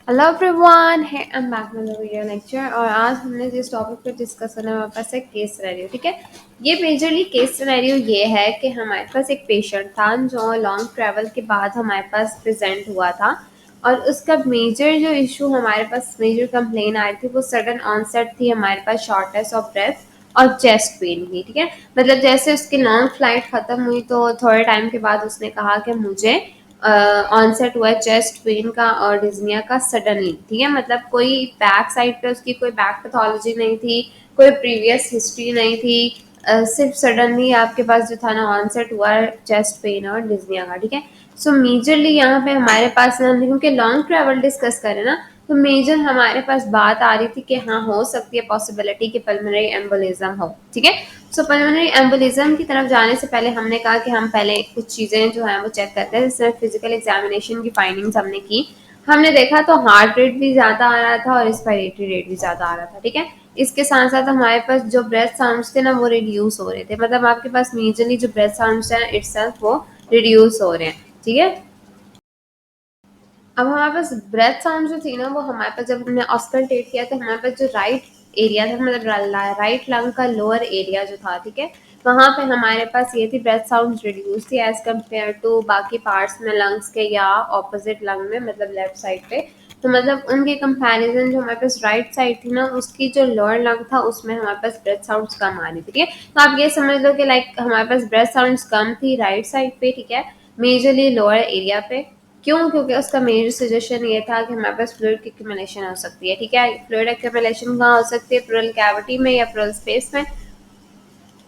Hello everyone, है I am back with video lecture. और आज हमने जिस टॉपिक पर डिस्कस करना है हमारे पास है केस सिनेरियो। ठीक है, ये मेजरली केस सिनेरियो ये है कि हमारे पास एक पेशेंट था जो लॉन्ग ट्रैवल के बाद हमारे पास प्रेजेंट हुआ था और उसका मेजर जो इशू हमारे पास मेजर कंप्लेन आई थी वो सडन ऑनसेट थी हमारे पास शॉर्टनेस ऑफ ब्रेथ और चेस्ट पेन की। ठीक है, मतलब जैसे उसकी लॉन्ग फ्लाइट खत्म हुई तो थोड़े टाइम के बाद उसने कहा कि मुझे ऑनसेट हुआ है चेस्ट पेन का और डिज्निया का सडनली। ठीक है, मतलब कोई बैक साइड पे उसकी कोई बैक पैथोलॉजी नहीं थी, कोई प्रीवियस हिस्ट्री नहीं थी, सिर्फ सडनली आपके पास जो था ना ऑनसेट हुआ है चेस्ट पेन और डिज्निया का। ठीक है, सो मेजरली यहाँ पे हमारे पास ना, क्योंकि लॉन्ग ट्रैवल डिस्कस करें ना, तो मेजर हमारे पास बात आ रही थी कि हाँ हो सकती है पॉसिबिलिटी कि पल्मोनरी एम्बोलिज्म हो। ठीक है, सो पल्मोनरी एम्बोलिज्म की तरफ जाने से पहले हमने कहा कि हम पहले कुछ चीजें जो है वो चेक करते हैं। जैसे फिजिकल एग्जामिनेशन की फाइंडिंग्स हमने की, हमने देखा तो हार्ट रेट भी ज्यादा आ रहा था और रेस्पिरेटरी रेट भी ज्यादा आ रहा था। ठीक है, इसके साथ साथ हमारे पास जो ब्रेथ साउंड्स थे ना वो रिड्यूस हो रहे थे, मतलब आपके पास मेजरली जो ब्रेथ साउंड्स है इटसेल्फ वो रिड्यूस हो रहे हैं। ठीक है, अब हमारे पास ब्रेथ साउंड जो थी ना वो हमारे पास जब हमने ऑस्कल्टेट किया तो हमारे पास जो राइट एरिया था, मतलब राइट लंग का लोअर एरिया जो था, ठीक है, वहां पे हमारे पास ये थी ब्रेथ साउंड रिड्यूस थी एज कम्पेयर टू बाकी पार्ट्स में लंग्स के या ऑपोजिट लंग में, मतलब लेफ्ट साइड पे। तो मतलब उनके कंपैरिजन जो हमारे पास राइट साइड थी ना उसकी जो लोअर लंग था उसमें हमारे पास ब्रेथ साउंड्स कम आ रही थी। ठीक है, तो आप ये समझ लो कि लाइक हमारे पास ब्रेथ साउंड्स कम थी राइट साइड पे। ठीक है, मेजरली लोअर एरिया पे। क्यों? क्योंकि उसका मेजर सजेशन ये था कि हमारे पास फ्लूइड की एक्यूमुलेशन हो सकती है। ठीक है, फ्लूइड एक्यूमुलेशन कहाँ हो सकती है? प्लूरल कैविटी में या प्लूरल स्पेस में,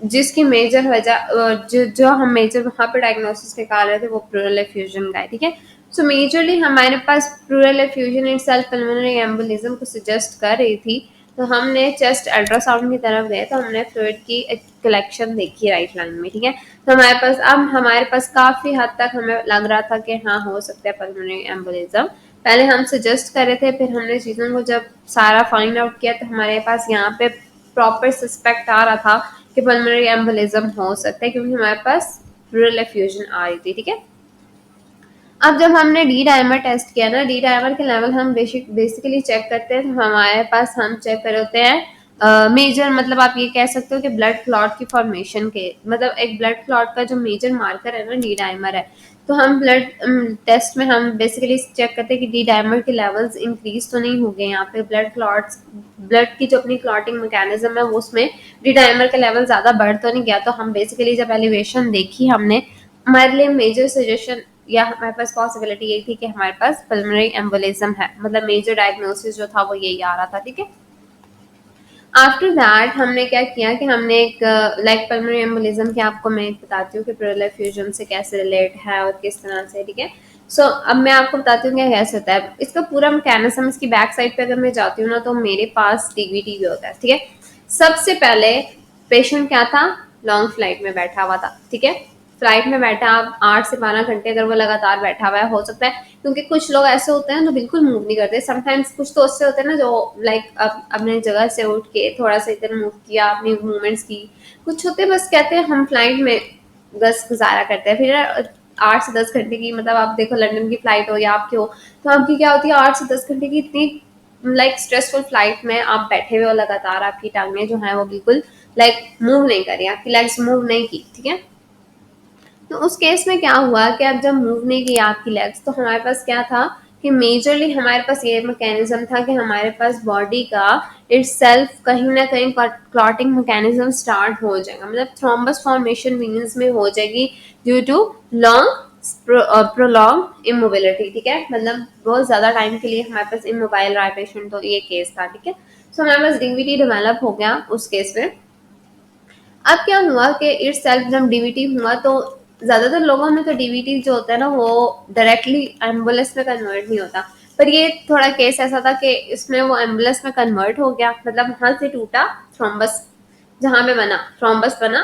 जिसकी मेजर वजह जो हम मेजर वहां पे डायग्नोसिस निकाल रहे थे वो प्लूरल एफ्यूजन का है। ठीक है, सो मेजरली हमारे पास pleural effusion itself pulmonary embolism को सजेस्ट कर रही थी। तो हमने चेस्ट अल्ट्रासाउंड की तरफ गए तो हमने फ्लूइड की कलेक्शन देखी राइट लंग में। ठीक है, तो हमारे पास काफी हद तक हमें लग रहा था कि हाँ हो सकता है पल्मोनरी एम्बोलिज्म। पहले हम सजेस्ट कर रहे थे, फिर हमने चीजों को जब सारा फाइंड आउट किया तो हमारे पास यहाँ पे प्रॉपर सस्पेक्ट आ रहा था कि पल्मोनरी एम्बोलिज्म हो सकता है, क्योंकि हमारे पास प्लूरल एफ्यूजन आ रही थी। ठीक है, अब जब हमने डी डायमर टेस्ट किया ना, डी डायमर के लेवल हम बेसिकली चेक करते हैं, तो हमारे पास हम चेक कर होते हैं मेजर, मतलब आप ये कह सकते हो कि ब्लड क्लॉट की फॉर्मेशन के, मतलब एक ब्लड क्लॉट का जो मेजर मार्कर है ना डी डायमर है। तो हम ब्लड टेस्ट में हम बेसिकली चेक करते हैं कि डी डायमर के लेवल्स इंक्रीज तो नहीं हो गए। यहाँ पे ब्लड की जो अपनी क्लॉटिंग मैकेनिज्म है वो उसमें डी डायमर का लेवल ज्यादा बढ़ तो नहीं गया। तो हम बेसिकली जब एलिवेशन देखी हमने, हमारे लिए मेजर सजेशन या हमारे पास पॉसिबिलिटी यही थी कि हमारे पास पल्मोनरी एम्बोलिज्म है, मतलब मेजर डायग्नोसिस जो था वो यही आ रहा था। ठीक है, आफ्टर दैट हमने क्या किया कि हमने एक लाइक पल्मोनरी एम्बोलिज्म की आपको मैं बताती हूँ कि प्लूरल एफ्यूजन से कैसे रिलेट है और किस तरह से। ठीक है, सो अब मैं आपको बताती हूँ क्या कैसे होता है इसका पूरा मैकेनिज्म। इसकी बैक साइड पे अगर मैं जाती हूँ ना तो मेरे पास डीवीटी भी होता है। ठीक है, सबसे पहले पेशेंट क्या था? लॉन्ग फ्लाइट में बैठा हुआ था। ठीक है, फ्लाइट में बैठा आप 8 से 12 घंटे अगर वो लगातार बैठा हुआ है, हो सकता है क्योंकि कुछ लोग ऐसे होते हैं जो बिल्कुल मूव नहीं करते। समटाइम्स कुछ तो ऐसे होते हैं ना जो लाइक अपने जगह से उठ के थोड़ा सा इधर मूव किया, अपनी मूवमेंट्स की। कुछ होते हैं बस कहते हैं हम फ्लाइट में बस गुजारा करते हैं। फिर 8 से 10 घंटे की, मतलब आप देखो लंदन की फ्लाइट हो या आपकी हो, तो आपकी क्या होती है 8 से 10 घंटे की इतनी लाइक स्ट्रेसफुल फ्लाइट में आप बैठे हुए हो लगातार, आपकी टांगें जो है वो बिल्कुल लाइक मूव नहीं करी, आपकी लेग्स मूव नहीं की। ठीक है, तो उस केस में क्या हुआ कि अब जब मूव नहीं की आपकी लेग्स तो हमारे पास क्या था कि मेजरली हमारे पास ये मैकेनिज्म था कि हमारे पास बॉडी का इटसेल्फ कहीं ना कहीं क्लॉटिंग मैकेनिज्म स्टार्ट हो जाएगा, मतलब थ्रोम्बस फॉर्मेशन वीन्स में हो जाएगी due to long prolonged immobility. ठीक है, मतलब बहुत ज्यादा टाइम के लिए हमारे पास इमोबाइल रहा पेशेंट, तो ये केस था। ठीक है, सो हमारे पास डीवीटी डेवलप हो गया उस केस में। अब क्या हुआ कि इट्स सेल्फ जब डीवीटी हुआ तो ज्यादातर लोगों में तो डीवीटी जो होता है ना वो डायरेक्टली एम्बुलेंस में कन्वर्ट नहीं होता, पर ये थोड़ा केस ऐसा था कि इसमें वो एम्बुलेंस में कन्वर्ट हो गया, मतलब वहां से टूटा थ्रोम्बस, जहां पे बना थ्रोम्बस बना।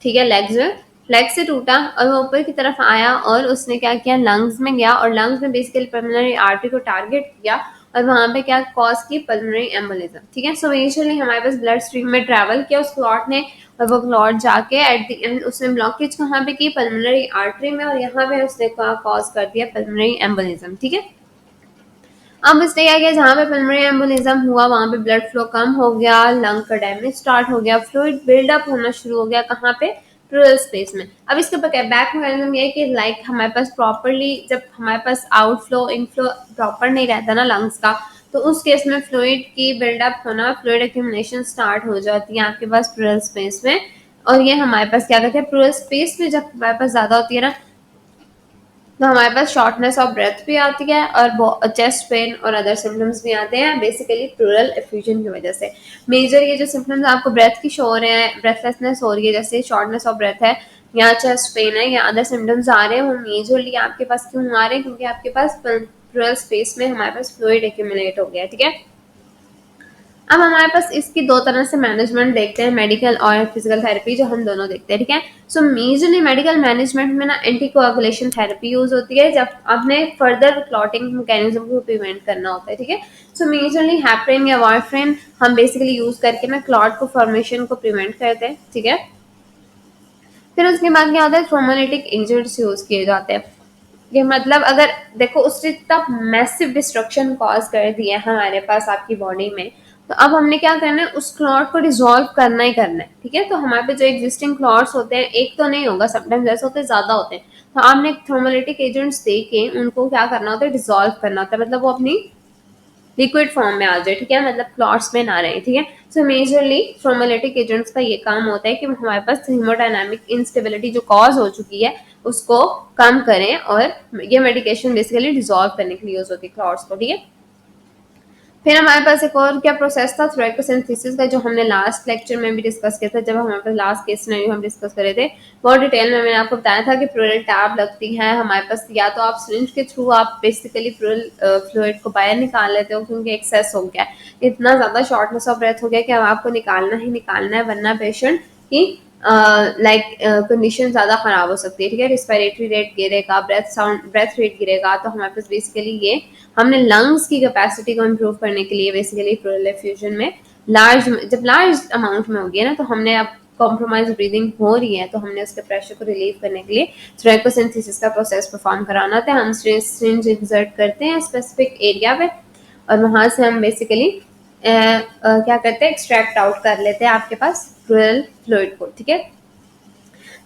ठीक है, लेग्स में लेग से टूटा और वो ऊपर की तरफ आया और उसने क्या किया लंग्स में गया और लंग्स में बेसिकली पल्मोनरी आर्टरी को टारगेट किया और वहां पे क्या कॉज की पल्मोनरी एम्बोलिज्म। ठीक है, सो इनिशियली हमारे पास ब्लड स्ट्रीम में ट्रेवल किया उस क्लॉट ने और वो क्लॉट जाके एट द एंड उसने ब्लॉकेज कहाँ पे की? पल्मोनरी आर्टरी में, और यहाँ पे उसने कॉज कर दिया पल्मोनरी एम्बोलिज्म। ठीक है, अब इसने क्या किया, जहाँ पे पल्मोनरी एम्बोलिज्म हुआ वहां पे ब्लड फ्लो कम हो गया, लंग का डैमेज स्टार्ट हो गया, फ्लूइड बिल्डअप होना शुरू हो गया, कहाँ पे, प्लूरल स्पेस में। अब इसके बैक मैकेनिज्म ये है कि लाइक हमारे पास प्रॉपरली जब हमारे पास आउटफ्लो इनफ्लो प्रॉपर नहीं रहता ना लंग्स का, तो उस केस में फ्लूइड की बिल्डअप होना, फ्लूइड एक्यूमुलेशन स्टार्ट हो जाती है आपके पास प्लूरल स्पेस में। और ये हमारे पास क्या कहते हैं, प्लूरल स्पेस में जब हमारे पास ज्यादा होती है ना, तो हमारे पास शॉर्टनेस ऑफ ब्रेथ भी आती है और चेस्ट पेन और अदर सिम्टम्स भी आते हैं, बेसिकली प्लूरल एफ्यूजन की वजह से। मेजर ये जो सिम्टम्स आपको ब्रेथ की शो हो रहे हैं, ब्रेथलेसनेस हो रही है, जैसे शॉर्टनेस ऑफ ब्रेथ है या चेस्ट पेन है या अदर सिम्टम्स आ रहे हैं, वो मेजरली आपके पास क्यों आ रहे हैं, क्योंकि आपके पास प्लूरल स्पेस में हमारे पास फ्लूइड एक्यूमुलेट हो गया है, ठीक है। अब हमारे पास इसकी दो तरह से मैनेजमेंट देखते हैं, मेडिकल और फिजिकल थेरेपी, जो हम दोनों देखते हैं, ठीक है। सो मेजरली मेडिकल मैनेजमेंट में ना एंटीकोagulation थेरेपी यूज होती है जब आपने फर्दर क्लॉटिंग मैकेनिज्म को प्रिवेंट करना होता है, ठीक है। सो मेजरली हेपरिन या वारफेरिन हम बेसिकली यूज करके ना क्लॉट को फॉर्मेशन को प्रिवेंट करते हैं, ठीक है। फिर उसके बाद क्या होता है, थ्रोम्बोलिटिक एजेंट्स यूज किए जाते हैं। ये मतलब अगर देखो उसने इतना मैसिव डिस्ट्रक्शन कॉज कर दिया है हमारे पास आपकी बॉडी में, तो अब हमने क्या करना है, उस क्लॉट को डिसॉल्व करना ही करना है, ठीक है। तो हमारे पे जो एग्जिस्टिंग क्लॉट्स होते हैं, एक तो नहीं होगा, समटाइम्स ऐसे होते हैं ज्यादा होते हैं, तो आपने थ्रोम्बोलिटिक एजेंट्स दे के उनको क्या करना होता है, डिसॉल्व करना होता है, मतलब वो अपनी लिक्विड फॉर्म में आ जाए, ठीक है, मतलब क्लॉट्स में ना रहे, ठीक है। सो मेजरली थ्रोम्बोलिटिक एजेंट्स का ये काम होता है कि हमारे पास हीमोडायनामिक इंस्टेबिलिटी जो कॉज हो चुकी है उसको कम करें, और ये मेडिकेशन बेसिकली डिसॉल्व करने के लिए यूज होती है क्लॉट्स को, ठीक है। फिर हमारे पास एक और क्या प्रोसेस था, थ्रोम्बोसिंथेसिस का, जो हमने लास्ट लेक्चर में भी डिस्कस किया था, जब हमारे पास लास्ट केस सिनेरियो हम डिस्कस करे थे, बहुत डिटेल में मैंने आपको बताया था कि प्लूरल टैब लगती है हमारे पास, या तो आप सिरिंज के थ्रू आप बेसिकली प्लूरल फ्लूइड को बाहर निकाल लेते हो, क्योंकि एक्सेस हो गया, इतना ज्यादा शॉर्टनेस ऑफ ब्रेथ हो गया कि अब आपको निकालना ही निकालना है, वरना पेशेंट की कंडीशन ज्यादा खराब हो सकती है, ठीक है। रिस्पिरेटरी रेट गिरेगा, ब्रेथ रेट गिरेगा, तो हमारे पास बेसिकली ये हमने लंग्स की कैपेसिटी को इम्प्रूव करने के लिए बेसिकली प्लूरल एफ्यूजन में जब लार्ज अमाउंट में होगी ना, तो हमने अब कॉम्प्रोमाइज ब्रीदिंग हो रही है, तो हमने उसके प्रेशर को रिलीव करने के लिए थ्रोम्बोसिंथेसिस का प्रोसेस परफॉर्म कराना होता है। हम सिरिंज इंसर्ट करते हैं स्पेसिफिक एरिया पे, और वहां से हम बेसिकली क्या करते हैं, एक्सट्रैक्ट आउट कर लेते हैं आपके पास प्लूरल फ्लूइड को, ठीक है।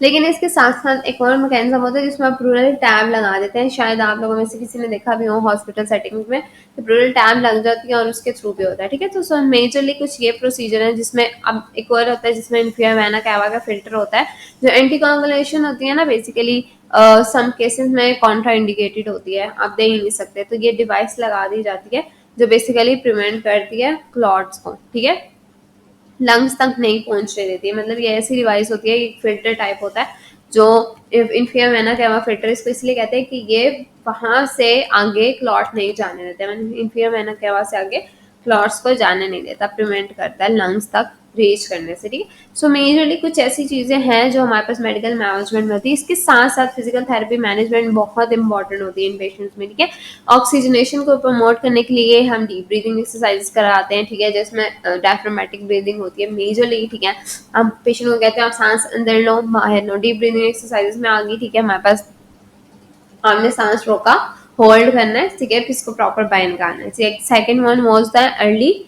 लेकिन इसके साथ साथ एक और मैकेनिज्म होता है जिसमें आप प्लूरल टैब लगा देते हैं, शायद आप लोगों में से किसी ने देखा भी हो हॉस्पिटल सेटिंग्स में, तो प्लूरल टैब लग जाती है और उसके थ्रू भी होता है, ठीक है। तो सो मेजरली कुछ ये प्रोसीजर है, जिसमें अब एक और होता है जिसमें इन्फिया वैना कैवा का फिल्टर होता है, जो एंटीकोagulation होती है ना, बेसिकली सम केसेस में कॉन्ट्रा इंडिकेटेड होती है, आप दे ही नहीं सकते, तो ये डिवाइस लगा दी जाती है जो बेसिकली प्रिवेंट करती है क्लॉट्स को, ठीक है, लंग्स तक नहीं पहुंचने देती है। मतलब ये ऐसी डिवाइस होती है, एक फिल्टर टाइप होता है जो इन्फिया वैना कैवा फिल्टर, इसको इसलिए कहते हैं कि ये वहां से आगे क्लॉट नहीं जाने देते, मतलब इन्फिया वैना कैवा से आगे क्लॉट्स को जाने नहीं देता, प्रिवेंट करता है लंग्स तक रीच करने से, ठीक है। सो मेजरली कुछ ऐसी चीजें हैं जो हमारे पास मेडिकल मैनेजमेंट में होती है। इसके साथ साथ फिजिकल थेरेपी मैनेजमेंट बहुत इंपॉर्टेंट होती है इन पेशेंट्स में, ठीक है। ऑक्सीजनेशन को प्रमोट करने के लिए हम डीप ब्रीदिंग एक्सरसाइज कराते हैं, ठीक है, जिसमें डायफ्रामेटिक ब्रीदिंग होती है मेजरली, ठीक है। हम पेशेंट को कहते हैं आप सांस अंदर लो बाहर लो, डीप ब्रीदिंग एक्सरसाइज में आ गई, ठीक है, हमारे पास हमने सांस रोका, होल्ड करना है, ठीक है, फिर इसको प्रॉपर बाहर निकालना है। Second one was the early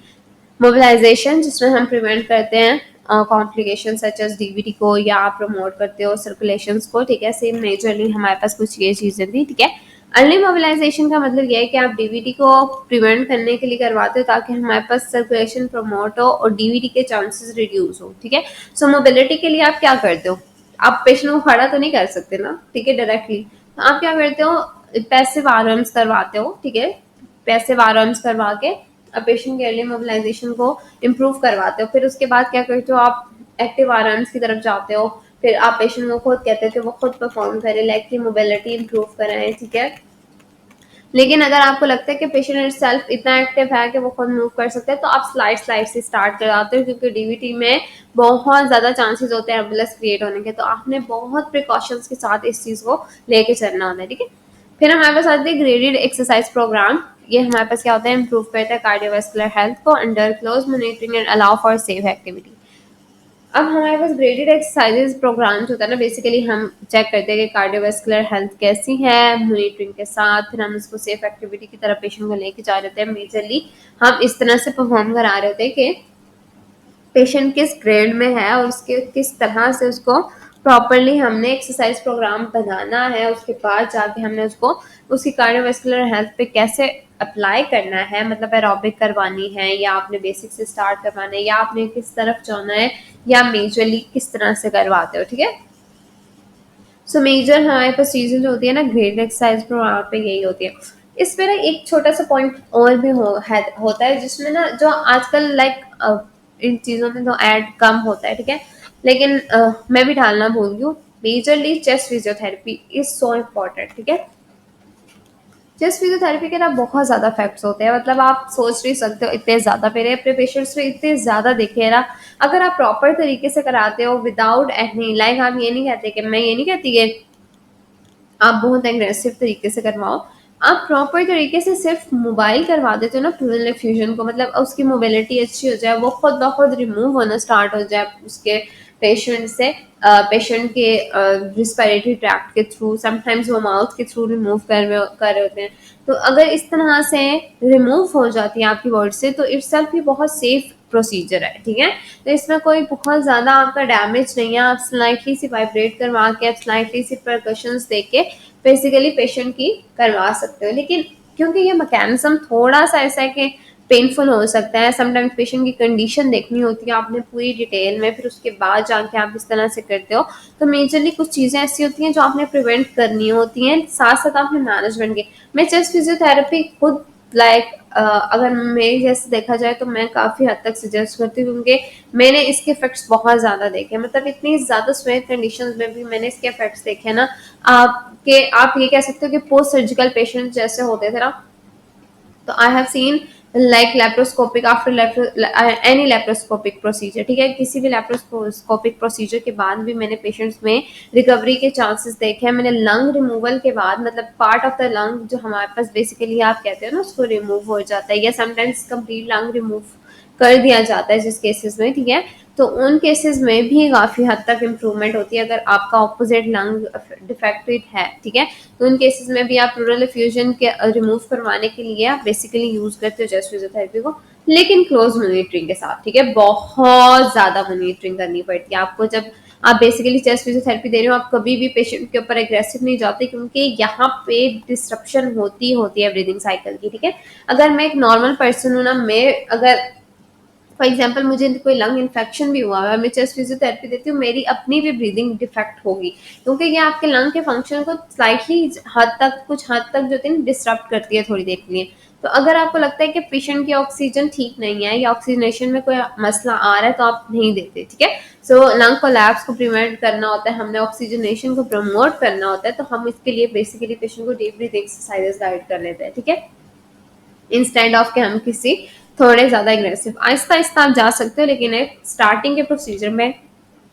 mobilisation, जिसमें हम प्रिवेंट करते हैं कॉम्प्लिकेशन सच एज डीवीटी को, या आप प्रमोट करते हो सर्कुलेशन को, ठीक है। सेम मेजरली हमारे पास कुछ ये चीजें थी, ठीक है। अर्ली मोबिलाइजेशन का मतलब ये है कि आप डीवीटी को प्रिवेंट करने के लिए करवाते हो ताकि हमारे पास सर्कुलेशन प्रमोट हो और डीवीटी के चांसेस रिड्यूस हो, ठीक है। सो मोबिलिटी के लिए आप क्या करते हो, आप पेशेंट को खड़ा तो नहीं कर सकते ना, ठीक है, डायरेक्टली, तो आप क्या करते हो, पैसिव आर्म्स करवाते हो, ठीक है, पैसिव आर्म्स करवा के पेशेंट के अर्ली मोबिलाइजेशन को इम्प्रूव करवाते हो। फिर उसके बाद क्या करते हो, आप एक्टिव आर्म्स की तरफ जाते हो, फिर आप पेशेंट को खुद कहते हो कि वो खुद परफॉर्म करे, लेग की मोबिलिटी इम्प्रूव कराएं, ठीक है। लेकिन अगर आपको लगता है कि पेशेंट इटसेल्फ इतना एक्टिव है कि वो खुद मूव कर सकते हैं, तो आप स्लाइड स्लाइड से स्टार्ट कराते हो, क्योंकि डीवीटी में बहुत ज्यादा चांसेस होते हैं एम्बुलेंस क्रिएट होने के, तो आपने बहुत प्रिकॉशंस के साथ इस चीज को लेके चलना होता है, ठीक है। फिर हमारे पास आते हैं ग्रेडेड एक्सरसाइज प्रोग्राम। ये हमारे पास क्या होता है, इंप्रूव करता है कार्डियोवास्कुलर हेल्थ को under close monitoring and allow for safe activity. अब हमारे पास ग्रेडेड एक्सरसाइजेज प्रोग्राम्स होता है ना, बेसिकली हम चेक करते हैं कि कार्डियोवास्कुलर हेल्थ कैसी है मॉनिटरिंग के साथ, फिर हम इसको सेफ एक्टिविटी की तरफ पेशेंट को लेके जा रहे होते हैं। मेजरली हम इस तरह से परफॉर्म करा रहे होते हैं कि पेशेंट किस ग्रेड में है और उसके किस तरह से उसको प्रॉपरली हमने एक्सरसाइज प्रोग्राम बनाना है, उसके बाद जाके हमने उसको उसकी कार्डियोवास्कुलर हेल्थ पे कैसे अप्लाई करना है, मतलब एरोबिक करवानी है या आपने बेसिक से स्टार्ट करवाना है या आपने किस तरफ जाना है या मेजरली किस तरह से करवाते हो। ठीक है, सो मेजर हमारे पास चीजें जो होती है ना ग्रेड एक्सरसाइज प्रोग्राम पे यही होती है। इस पे ना एक छोटा सा पॉइंट और भी होता है जिसमें ना जो आजकल लाइक इन चीजों में तो ऐड कम होता है, ठीक है, लेकिन मैं भी डालना भूल गई हूँ। Majorly chest physiotherapy is so important. ठीक है, चेस्ट फिजियोथेरेपी के ना बहुत ज्यादा इफेक्ट्स होते हैं, मतलब आप सोच नहीं सकते हो इतने ज्यादा। मेरे अपने पेशेंट्स में इतने ज्यादा देखे ना, अगर आप प्रॉपर तरीके से कराते हो विदाउट एनी, लाइक आप ये नहीं कहते कि मैं ये नहीं कहती कि आप बहुत एग्रेसिव तरीके से करवाओ, आप प्रॉपर तरीके से सिर्फ मोबाइल करवा देते हो ना प्लूरल फ्यूजन को, मतलब उसकी मोबिलिटी अच्छी हो जाए, वो खुद ब खुद रिमूव होना स्टार्ट हो जाए उसके पेशेंट से, पेशेंट के रिस्पिरेटरी ट्रैक्ट के थ्रू, समटाइम्स वो माउथ के थ्रू रिमूव कर रहे होते हैं। तो अगर इस तरह से रिमूव हो जाती है आपकी वर्ड से तो इट्स भी बहुत सेफ प्रोसीजर है। ठीक है, तो इसमें कोई बहुत ज्यादा आपका डैमेज नहीं है, आप स्लाइटली सी वाइब्रेट करवा के, आप स्लाइटली सी परकशंस दे के बेसिकली पेशेंट की करवा सकते हो। लेकिन क्योंकि ये मैकेनिज्म थोड़ा सा ऐसा है कि पेनफुल हो सकता है, समटाइम्स पेशेंट की कंडीशन देखनी होती है आपने पूरी डिटेल में, फिर उसके बाद जाके आप इस तरह से करते हो। तो मेजरली कुछ चीजें ऐसी होती हैं जो आपने प्रिवेंट करनी होती हैं, साथ साथ आपने मैनेजमेंट की। मैं चेस्ट फिजियोथेरेपी खुद लाइक अगर मेरे जैसे देखा जाए तो मैं काफी हद तक सजेस्ट करती हूँ, क्योंकि मैंने इसके इफेक्ट्स बहुत ज्यादा देखे, मतलब इतनी ज्यादा स्वेट कंडीशंस में भी मैंने इसके इफेक्ट्स देखे ना। आपके आप ये कह सकते हो कि पोस्ट सर्जिकल पेशेंट जैसे होते थे ना, तो I have seen like laparoscopic after any laparoscopic procedure, ठीक है, किसी भी लेप्रोस्कोपिक प्रोसीजर के बाद भी मैंने पेशेंट्स में रिकवरी के चांसेस देखे हैं। मैंने लंग रिमूवल के बाद, मतलब पार्ट ऑफ द लंग जो हमारे पास बेसिकली आप कहते हो ना उसको रिमूव हो जाता है, या समटाइम्स कंप्लीट लंग रिमूव कर दिया जाता है जिस केसेस में, ठीक है, तो उन केसेस में भी काफी हद तक इम्प्रूवमेंट होती है अगर आपका ऑपोजिट लंग डिफेक्टेड है। ठीक है, तो उन केसेस में भी आप प्लूरल एफ्यूजन के रिमूव करवाने के लिए आप बेसिकली यूज करते हो चेस्ट फिजियोथेरेपी को, लेकिन क्लोज मॉनिटरिंग के साथ। ठीक है, बहुत ज्यादा मॉनिटरिंग करनी पड़ती है आपको जब आप बेसिकली चेस्ट फिजियोथेरेपी दे रहे हो। आप कभी भी पेशेंट के ऊपर एग्रेसिव नहीं जाते, क्योंकि यहाँ पे डिस्ट्रप्शन होती है ब्रीदिंग साइकिल की। ठीक है, अगर मैं एक नॉर्मल पर्सन हूँ ना, मैं अगर फॉर एग्जाम्पल मुझे कोई लंग इन्फेक्शन भी हुआ है, मैं चेस्ट फिजियोथेरेपी देती हूँ, मेरी अपनी भी ब्रीदिंग डिफेक्ट होगी, क्योंकि ये आपके लंग के फंक्शन को स्लाइटली कुछ हद तक जो है डिस्टर्ब करती है थोड़ी देर के लिए। तो अगर आपको लगता है कि पेशेंट की ऑक्सीजन ठीक नहीं है या ऑक्सीजनेशन में कोई मसला आ रहा है तो आप नहीं देते। ठीक है, सो लंग कोलैप्स को प्रिवेंट करना होता है, हमने ऑक्सीजनेशन को प्रमोट करना होता है, तो हम इसके लिए बेसिकली पेशेंट को डीप ब्रीथिंग एक्सरसाइजेस गाइड कर लेते हैं। ठीक है, इंस्टेड ऑफ के हम किसी थोड़े ज्यादा एग्रेसिव, आहिस्ता आहिस्ता आप जा सकते हो, लेकिन एक स्टार्टिंग के प्रोसीजर में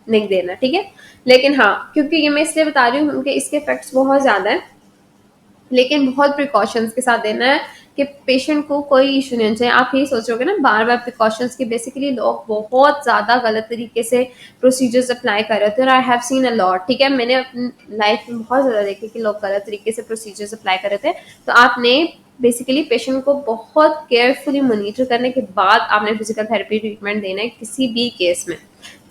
नहीं देना। ठीक है, लेकिन हाँ, क्योंकि ये मैं इसलिए बता रही हूँ क्योंकि इसके इफेक्ट्स बहुत ज्यादा है, लेकिन बहुत प्रिकॉशंस के साथ देना है कि पेशेंट को कोई इशू नहीं होना चाहिए। आप यही सोचोगे ना बार बार प्रिकॉशंस की, बेसिकली लोग बहुत ज्यादा गलत तरीके से प्रोसीजर्स अप्लाई कर रहे थे, और I have seen a lot. ठीक है, मैंने अपनी लाइफ में बहुत ज्यादा देखे कि लोग गलत तरीके से प्रोसीजर्स अप्लाई कर रहे थे। तो आपने बेसिकली पेशेंट को बहुत केयरफुली मॉनिटर करने के बाद आपने फिजिकल थेरेपी ट्रीटमेंट देना है किसी भी केस में।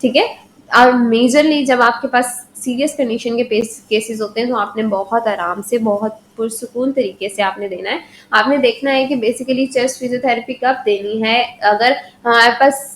ठीक है, और मेजरली जब आपके पास सीरियस कंडीशन के केसेस होते हैं तो आपने बहुत आराम से, बहुत पुरसुकून तरीके से आपने देना है। आपने देखना है कि बेसिकली चेस्ट फिजियोथेरेपी कब देनी है। अगर हमारे पास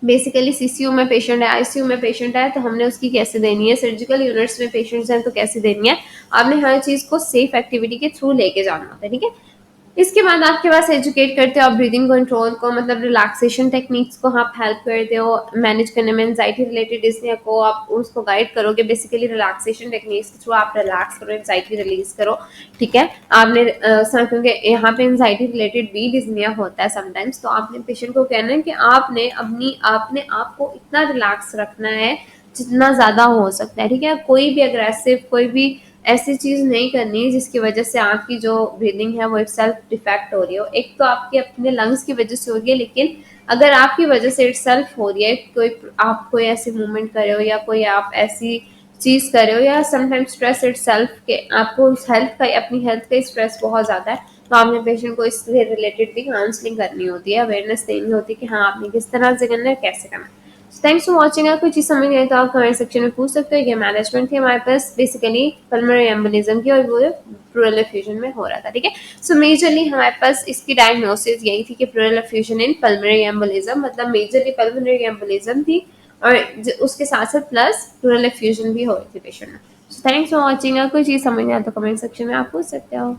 बेसिकली सीसीयू में पेशेंट है, आईसीयू में पेशेंट है, तो हमने उसकी कैसे देनी है, सर्जिकल यूनिट्स में पेशेंट्स हैं तो कैसे देनी है। आपने हर चीज को सेफ एक्टिविटी के थ्रू लेके जाना होता है। ठीक है, इसके बाद आपके पास एजुकेट करते हो आप ब्रीदिंग कंट्रोल को, मतलब रिलैक्सेशन टेक्निक्स को आप हेल्प करते हो मैनेज करने में, एंजाइटी रिलेटेड डिस्निया को आप उसको गाइड करोगे, बेसिकली रिलैक्सेशन टेक्निक्स के थ्रू आप रिलैक्स करो, एंजाइटी रिलीज करो। ठीक है, आपने क्योंकि यहाँ पे एंजाइटी रिलेटेड भी डिस्निया होता है समटाइम्स, तो आपने पेशेंट को कहना है कि आपने आपने आपको इतना रिलैक्स रखना है जितना ज्यादा हो सकता है। ठीक है, कोई भी अग्रेसिव, कोई भी ऐसी चीज़ नहीं करनी जिसकी वजह से आपकी जो ब्रीदिंग है वो इटसेल्फ डिफेक्ट हो रही हो। एक तो आपके अपने लंग्स की वजह से हो रही है, लेकिन अगर आपकी वजह से इटसेल्फ हो रही है, कोई आप कोई ऐसी मूवमेंट कर रहे हो या कोई आप ऐसी चीज कर रहे हो, या समटाइम्स स्ट्रेस इटसेल्फ के आपको हेल्थ का अपनी हेल्थ का स्ट्रेस बहुत ज्यादा है, तो आपने पेशेंट को इससे रिलेटेड भी काउंसलिंग करनी होती है, अवेयरनेस देनी होती है कि हाँ आपने किस तरह से करना है, कैसे करना है। Thanks for watching. अगर कोई चीज़ समझ नहीं आई तो आप कमेंट सेक्शन में पूछ सकते हो। ये मैनेजमेंट थी हमारे पास बेसिकली पल्मोनरी एम्बोलिज्म की, और वो प्लूरल एफ्यूजन में हो रहा था, ठीक है। सो मेजरली हमारे पास इसकी डायग्नोसिस यही थी कि pleural effusion in pulmonary embolism, मतलब मेजरली पल्मोनरी एम्बोलिज्म थी, और उसके साथ साथ प्लस प्लूरल एफ्यूजन भी हो रही थी पेशेंट में। So thanks for watching. अगर कोई चीज़ समझ नहीं आया तो कमेंट सेक्शन में आप पूछ सकते हो।